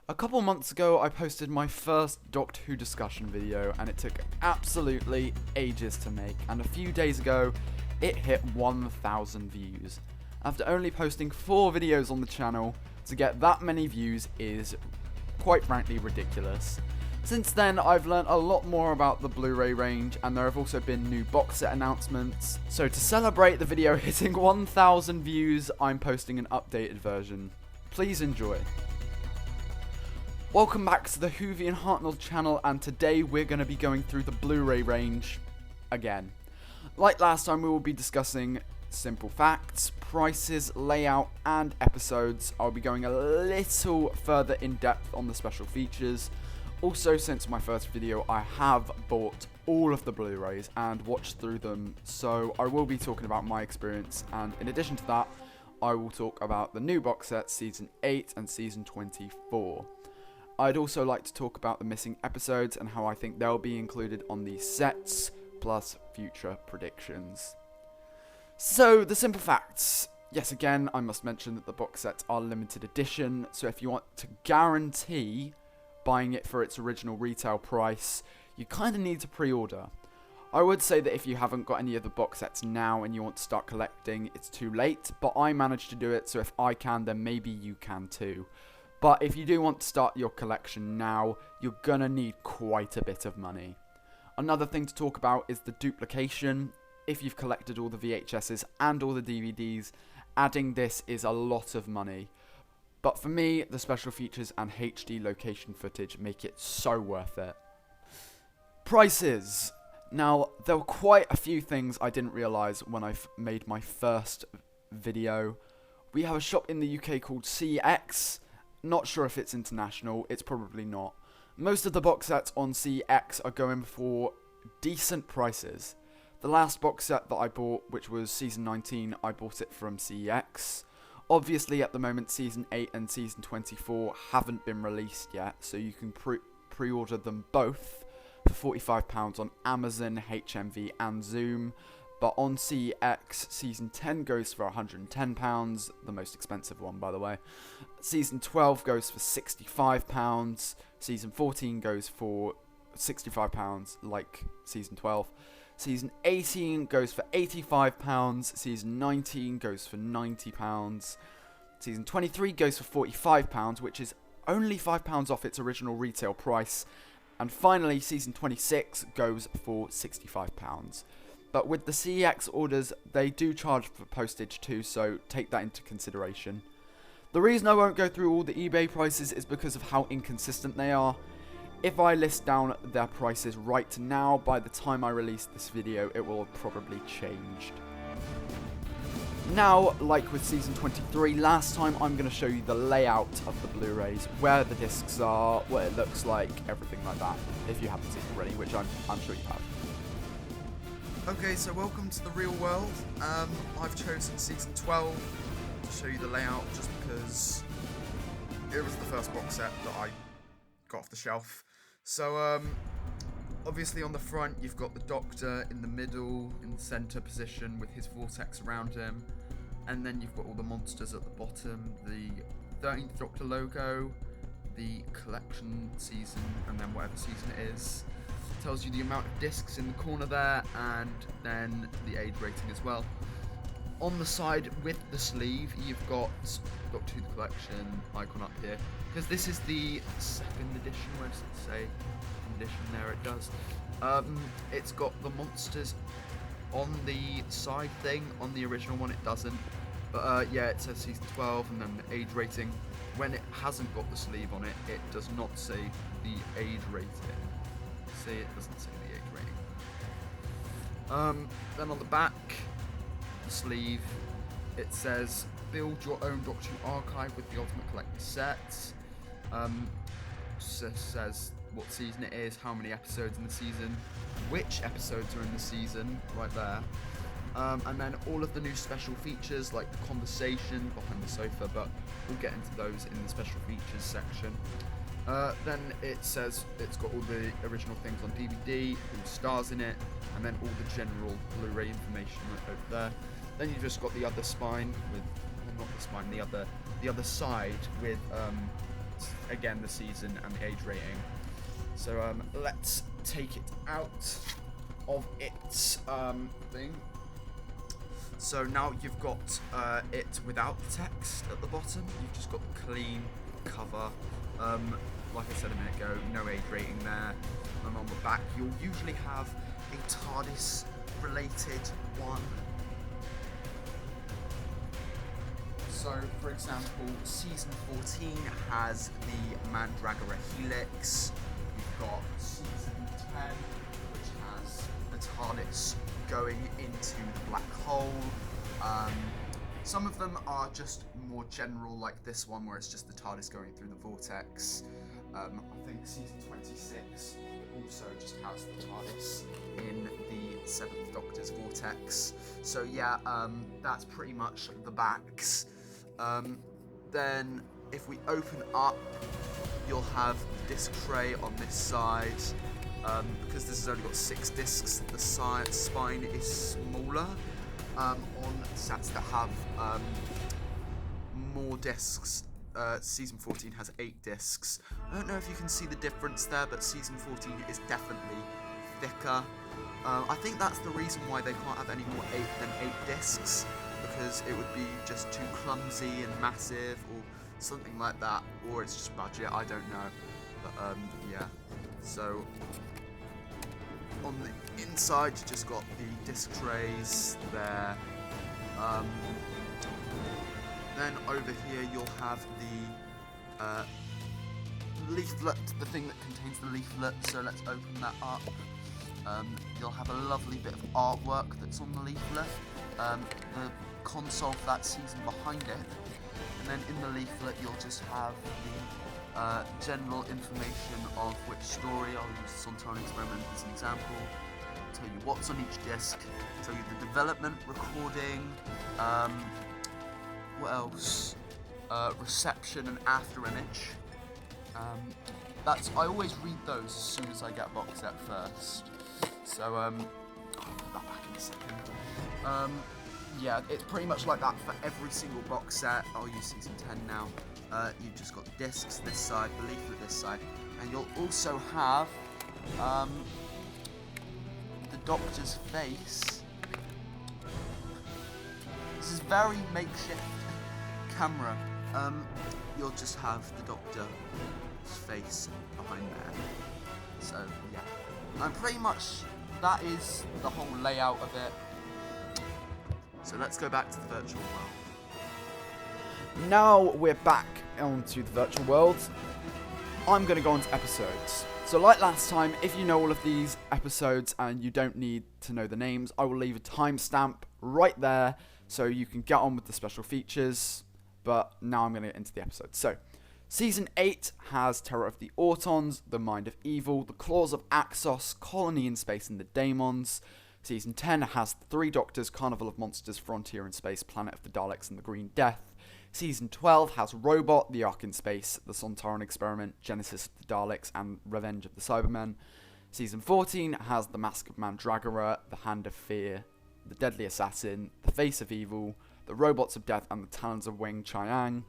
A couple months ago, I posted my first Doctor Who discussion video, and it took absolutely ages to make, and a few days ago, it hit 1,000 views. After only posting 4 videos on the channel, to get that many views is, quite frankly, ridiculous. Since then, I've learnt a lot more about the Blu Ray range, and there have also been new box set announcements. So to celebrate the video hitting 1,000 views, I'm posting an updated version. Please enjoy. Welcome back to the Whovian Hartnell channel, and today we're going to be going through the Blu Ray range again. Like last time, we will be discussing simple facts, prices, layout, and episodes. I'll be going a little further in depth on the special features. Also, since my first video, I have bought all of the Blu-rays and watched through them, so I will be talking about my experience, and in addition to that, I will talk about the new box sets, Season 8 and Season 24. I'd also like to talk about the missing episodes and how I think they'll be included on these sets, plus future predictions. So, the simple facts. Yes, again, I must mention that the box sets are limited edition, so if you want to guarantee buying it for its original retail price, you kind of need to pre-order. I would say that if you haven't got any of the box sets now and you want to start collecting, it's too late, but I managed to do it, so if I can, then maybe you can too. But if you do want to start your collection now, you're gonna need quite a bit of money. Another thing to talk about is the duplication. If you've collected all the VHSs and all the DVDs, adding this is a lot of money. But for me, the special features and HD location footage make it so worth it. Prices. Now, there were quite a few things I didn't realise when I made my first video. We have a shop in the UK called CX. Not sure if it's international, it's probably not. Most of the box sets on CX are going for decent prices. The last box set that I bought, which was Season 19, I bought it from CX. Obviously, at the moment, Season 8 and Season 24 haven't been released yet, so you can pre-order them both for £45 on Amazon, HMV and Zoom. But on CX, Season 10 goes for £110, the most expensive one, by the way. Season 12 goes for £65. Season 14 goes for £65, like Season 12. Season 18 goes for £85. Season 19 goes for £90. Season 23 goes for £45, which is only £5 off its original retail price. And finally, Season 26 goes for £65. But with the CEX orders, they do charge for postage too, so take that into consideration. The reason I won't go through all the eBay prices is because of how inconsistent they are. If I list down their prices right now, by the time I release this video, it will have probably changed. Now, like with Season 23 last time, I'm going to show you the layout of the Blu-rays, where the discs are, what it looks like, everything like that, if you haven't seen it already, which I'm sure you have. Okay, so welcome to the real world. I've chosen Season 12 to show you the layout just because it was the first box set that I got off the shelf. So, obviously on the front you've got the Doctor in the middle, in the centre position with his vortex around him. And then you've got all the monsters at the bottom, the 13th Doctor logo, the collection season, and then whatever season it is. Tells you the amount of discs in the corner there, and then the age rating as well. On the side with the sleeve, you've got Doctor Who the Collection icon up here, because this is the second edition. Where does it say edition? There it does. It's got the monsters on the side thing. On the original one it doesn't, but yeah, it says Season 12 and then the age rating. When it hasn't got the sleeve on it, it does not say the age rating. See, it doesn't say the age rating. Then on the back, the sleeve, it says build your own Doctor Who archive with the Ultimate Collector sets. Says what season it is, how many episodes in the season, which episodes are in the season, right there. And then all of the new special features like the conversation behind the sofa, but we'll get into those in the special features section. Then it says it's got all the original things on DVD, who stars in it, and then all the general Blu Ray information right over there. Then you've just got the other spine with, well, not the spine, the other side with again, the season and the age rating. So let's take it out of its thing. So now you've got it without the text at the bottom. You've just got the clean cover. Like I said a minute ago, no age rating there. And on the back, you'll usually have a TARDIS related one. So, for example, season 14 has the Mandragora Helix. You've got season 10, which has the TARDIS going into the black hole. Some of them are just more general, like this one, where it's just the TARDIS going through the vortex. I think season 26 also just has the TARDIS in the 7th Doctor's vortex. So yeah, that's pretty much the backs. Then if we open up, you'll have the disc tray on this side. Because this has only got 6 discs, the spine is smaller. On sets that have more discs, season 14 has 8 discs. I don't know if you can see the difference there, but season 14 is definitely thicker. I think that's the reason why they can't have any more 8 than 8 discs, because it would be just too clumsy and massive or something like that, or it's just budget, I don't know. But yeah, so on the inside you just got the disc trays there. Then over here you'll have the leaflet, the thing that contains the leaflet, so let's open that up. You'll have a lovely bit of artwork that's on the leaflet. The console for that season behind it. And then in the leaflet you'll just have the general information of which story. I'll use the Sontaran experiment as an example. Tell you what's on each disc, tell you the development, recording, what else? Reception and after image. I always read those as soon as I get a box set first. So I'll put that back in a second. Yeah, it's pretty much like that for every single box set. I'll use season 10 now. You've just got the discs this side, the leaflet this side, and you'll also have the Doctor's face. This is very makeshift camera. You'll just have the Doctor's face behind there. So yeah, and pretty much that is the whole layout of it. So let's go back to the virtual world. Now we're back onto the virtual world. I'm going to go on to episodes. So like last time, if you know all of these episodes and you don't need to know the names, I will leave a timestamp right there so you can get on with the special features. But now I'm going to get into the episode. So, Season 8 has Terror of the Autons, The Mind of Evil, The Claws of Axos, Colony in Space and the Daemons. Season 10 has The Three Doctors, Carnival of Monsters, Frontier in Space, Planet of the Daleks and the Green Death. Season 12 has Robot, The Ark in Space, The Sontaran Experiment, Genesis of the Daleks and Revenge of the Cybermen. Season 14 has The Mask of Mandragora, The Hand of Fear, The Deadly Assassin, The Face of Evil, The Robots of Death and the Talons of Wing Chiang.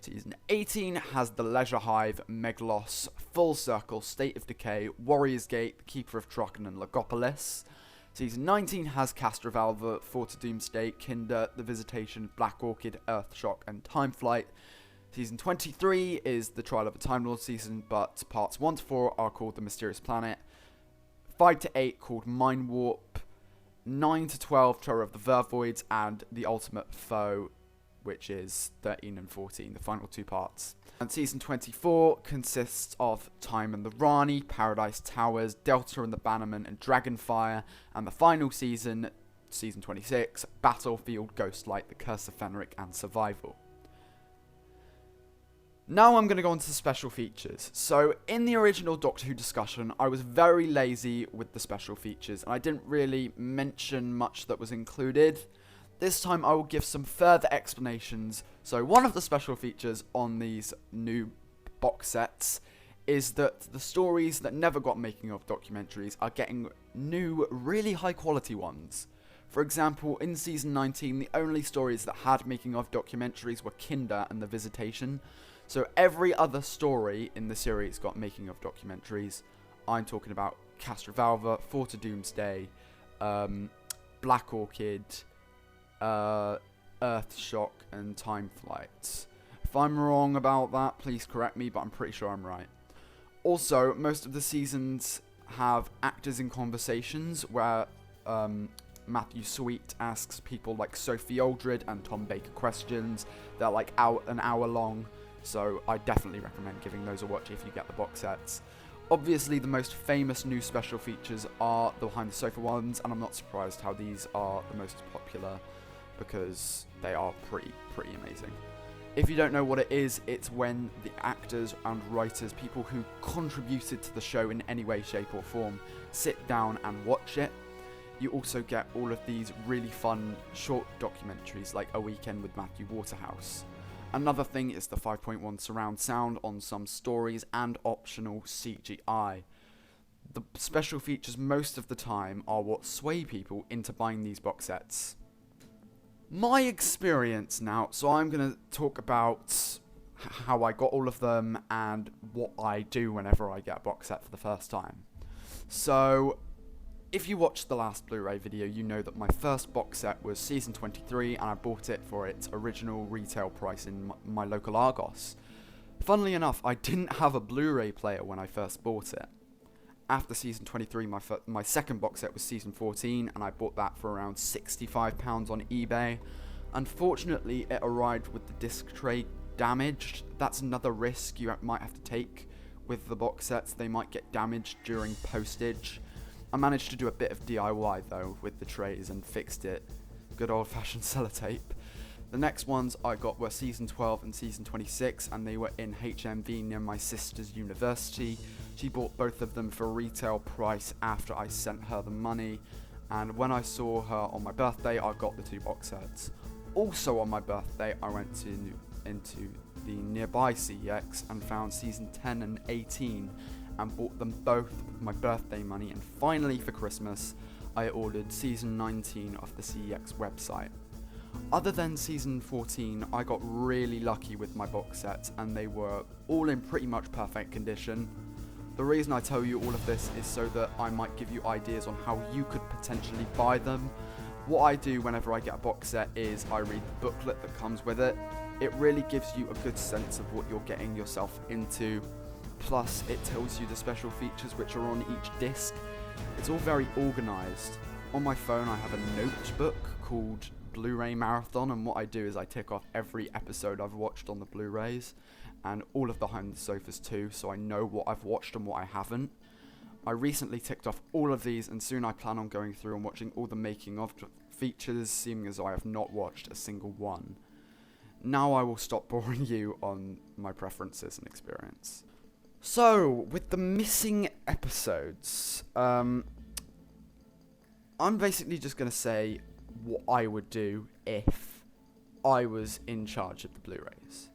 Season 18 has The Leisure Hive, Meglos, Full Circle, State of Decay, Warrior's Gate, The Keeper of Trocken and Logopolis. Season 19 has Castrovalva, Fort of Doomsday, Kinder, The Visitation, Black Orchid, Earthshock and Time Flight. Season 23 is the Trial of a Time Lord season, but parts 1 to 4 are called The Mysterious Planet. 5 to 8 called Mind Warp. 9 to 12 Terror of the Vervoids and The Ultimate Foe, which is 13 and 14, the final 2 parts. And season 24 consists of Time and the Rani, Paradise Towers, Delta and the Bannerman and Dragonfire, and the final season, season 26, Battlefield, Ghostlight, The Curse of Fenric and Survival. Now I'm going to go on to the special features. So in the original Doctor Who discussion, I was very lazy with the special features, and I didn't really mention much that was included. This time I will give some further explanations. So one of the special features on these new box sets is that the stories that never got making of documentaries are getting new, really high quality ones. For example, in season 19, the only stories that had making of documentaries were Kinder and The Visitation. So every other story in the series got making of documentaries. I'm talking about Castrovalva, Fort of Doomsday, Black Orchid, Earthshock, and Time Flight. If I'm wrong about that, please correct me, but I'm pretty sure I'm right. Also, most of the seasons have actors in conversations where Matthew Sweet asks people like Sophie Aldred and Tom Baker questions. They're like an hour long, so I definitely recommend giving those a watch if you get the box sets. Obviously, the most famous new special features are the behind the sofa ones, and I'm not surprised how these are the most popular because they are pretty amazing. If you don't know what it is, it's when the actors and writers, people who contributed to the show in any way, shape or form, sit down and watch it. You also get all of these really fun short documentaries like A Weekend with Matthew Waterhouse. Another thing is the 5.1 surround sound on some stories and optional CGI. The special features most of the time are what sway people into buying these box sets. My experience now, so I'm going to talk about how I got all of them and what I do whenever I get a box set for the first time. So, if you watched the last Blu-ray video, you know that my first box set was Season 23 and I bought it for its original retail price in my local Argos. Funnily enough, I didn't have a Blu-ray player when I first bought it. After Season 23, my second box set was Season 14 and I bought that for around £65 on eBay. Unfortunately, it arrived with the disc tray damaged. That's another risk you might have to take with the box sets. They might get damaged during postage. I managed to do a bit of DIY though with the trays and fixed it. Good old fashioned sellotape. The next ones I got were Season 12 and Season 26 and they were in HMV near my sister's university. She bought both of them for retail price after I sent her the money, and when I saw her on my birthday I got the two box sets. Also on my birthday I went into the nearby CEX and found Season 10 and 18 and bought them both with my birthday money, and finally for Christmas I ordered Season 19 off the CEX website. Other than Season 14, I got really lucky with my box sets and they were all in pretty much perfect condition. The reason I tell you all of this is so that I might give you ideas on how you could potentially buy them. What I do whenever I get a box set is I read the booklet that comes with it. It really gives you a good sense of what you're getting yourself into. Plus, it tells you the special features which are on each disc. It's all very organised. On my phone I have a notebook called Blu Ray Marathon, and what I do is I tick off every episode I've watched on the Blu-rays and all of Behind the Sofas too, so I know what I've watched and what I haven't. I recently ticked off all of these and soon I plan on going through and watching all the making of features, seeing as I have not watched a single one. Now I will stop boring you on my preferences and experience. So, with the missing episodes, I'm basically just going to say what I would do if I was in charge of the Blu-rays.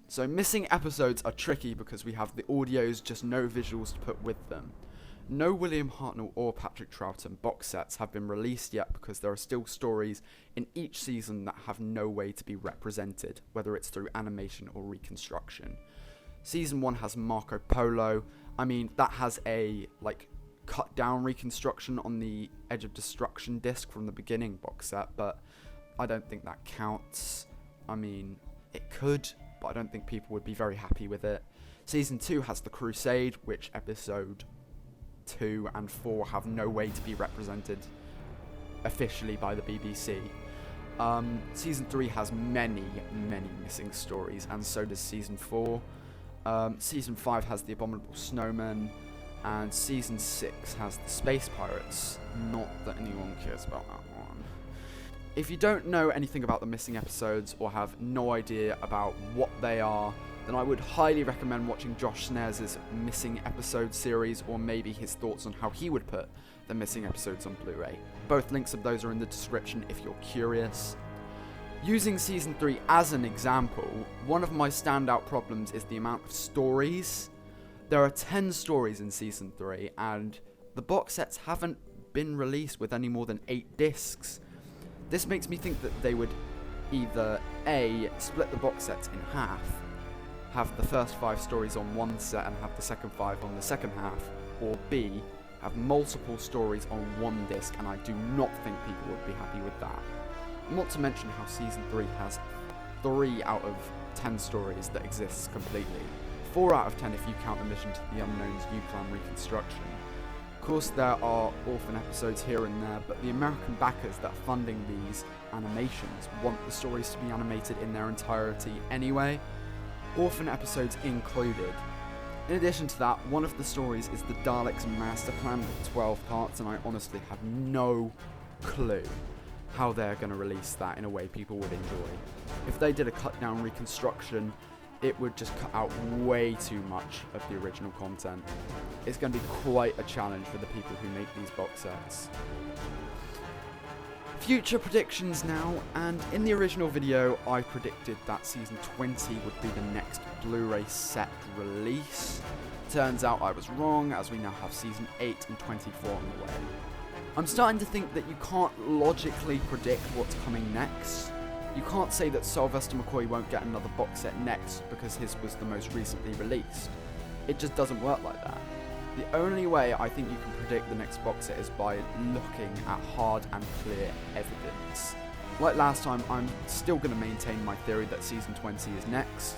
So missing episodes are tricky because we have the audios, just no visuals to put with them. No William Hartnell or Patrick Troughton box sets have been released yet because there are still stories in each season that have no way to be represented, whether it's through animation or reconstruction. Season 1 has Marco Polo. I mean, that has a cut down reconstruction on the Edge of Destruction disc from the beginning box set, but I don't think that counts. I mean, it could, but I don't think people would be very happy with it. Season 2 has The Crusade, which episode 2 and 4 have no way to be represented officially by the BBC. Season 3 has many missing stories, and so does Season 4. Season 5 has The Abominable Snowman, and Season 6 has The Space Pirates. Not that anyone cares about that one. If you don't know anything about the missing episodes or have no idea about what they are, then I would highly recommend watching Josh Snares' Missing Episodes series, or maybe his thoughts on how he would put the missing episodes on Blu-ray. Both links of those are in the description if you're curious. Using Season 3 as an example, one of my standout problems is the amount of stories. There are 10 stories in Season 3, and the box sets haven't been released with any more than 8 discs. This makes me think that they would either A, split the box sets in half, have the first 5 stories on one set and have the second 5 on the second half, or B, have multiple stories on one disc, and I do not think people would be happy with that. Not to mention how Season 3 has 3 out of 10 stories that exist completely. 4 out of 10 if you count the Mission to the Unknown's U-Clan reconstruction. Of course there are orphan episodes here and there, but the American backers that are funding these animations want the stories to be animated in their entirety anyway, orphan episodes included. In addition to that, one of the stories is the Daleks' master plan with 12 parts, and I honestly have no clue how they're going to release that in a way people would enjoy. If they did a cut down reconstruction, it would just cut out way too much of the original content. It's going to be quite a challenge for the people who make these box sets. Future predictions now, and in the original video I predicted that Season 20 would be the next Blu Ray set release. Turns out I was wrong, as we now have Season 8 and 24 on the way. I'm starting to think that you can't logically predict what's coming next. You can't say that Sylvester McCoy won't get another box set next because his was the most recently released. It just doesn't work like that. The only way I think you can predict the next box set is by looking at hard and clear evidence. Like last time, I'm still going to maintain my theory that Season 20 is next.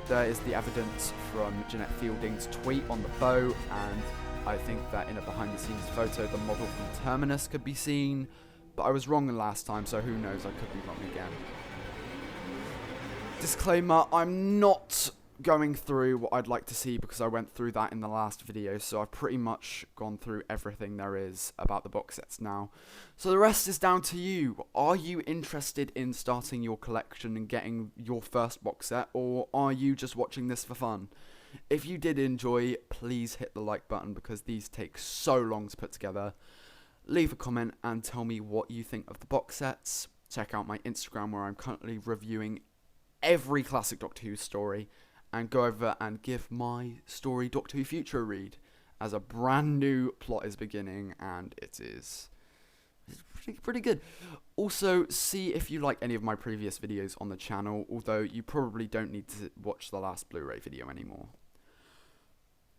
There is the evidence from Jeanette Fielding's tweet on the boat, and I think that in a behind the scenes photo the model from Terminus could be seen, but I was wrong the last time, so who knows, I could be wrong again. Disclaimer, I'm not going through what I'd like to see because I went through that in the last video, so I've pretty much gone through everything there is about the box sets now. So the rest is down to you. Are you interested in starting your collection and getting your first box set, or are you just watching this for fun? If you did enjoy, please hit the like button because these take so long to put together. Leave a comment and tell me what you think of the box sets. Check out my Instagram where I'm currently reviewing every classic Doctor Who story, and go over and give my story Doctor Who Future a read, as a brand new plot is beginning and it's pretty good. Also, see if you like any of my previous videos on the channel, although you probably don't need to watch the last Blu-ray video anymore.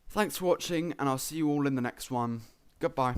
Thanks for watching, and I'll see you all in the next one. Goodbye.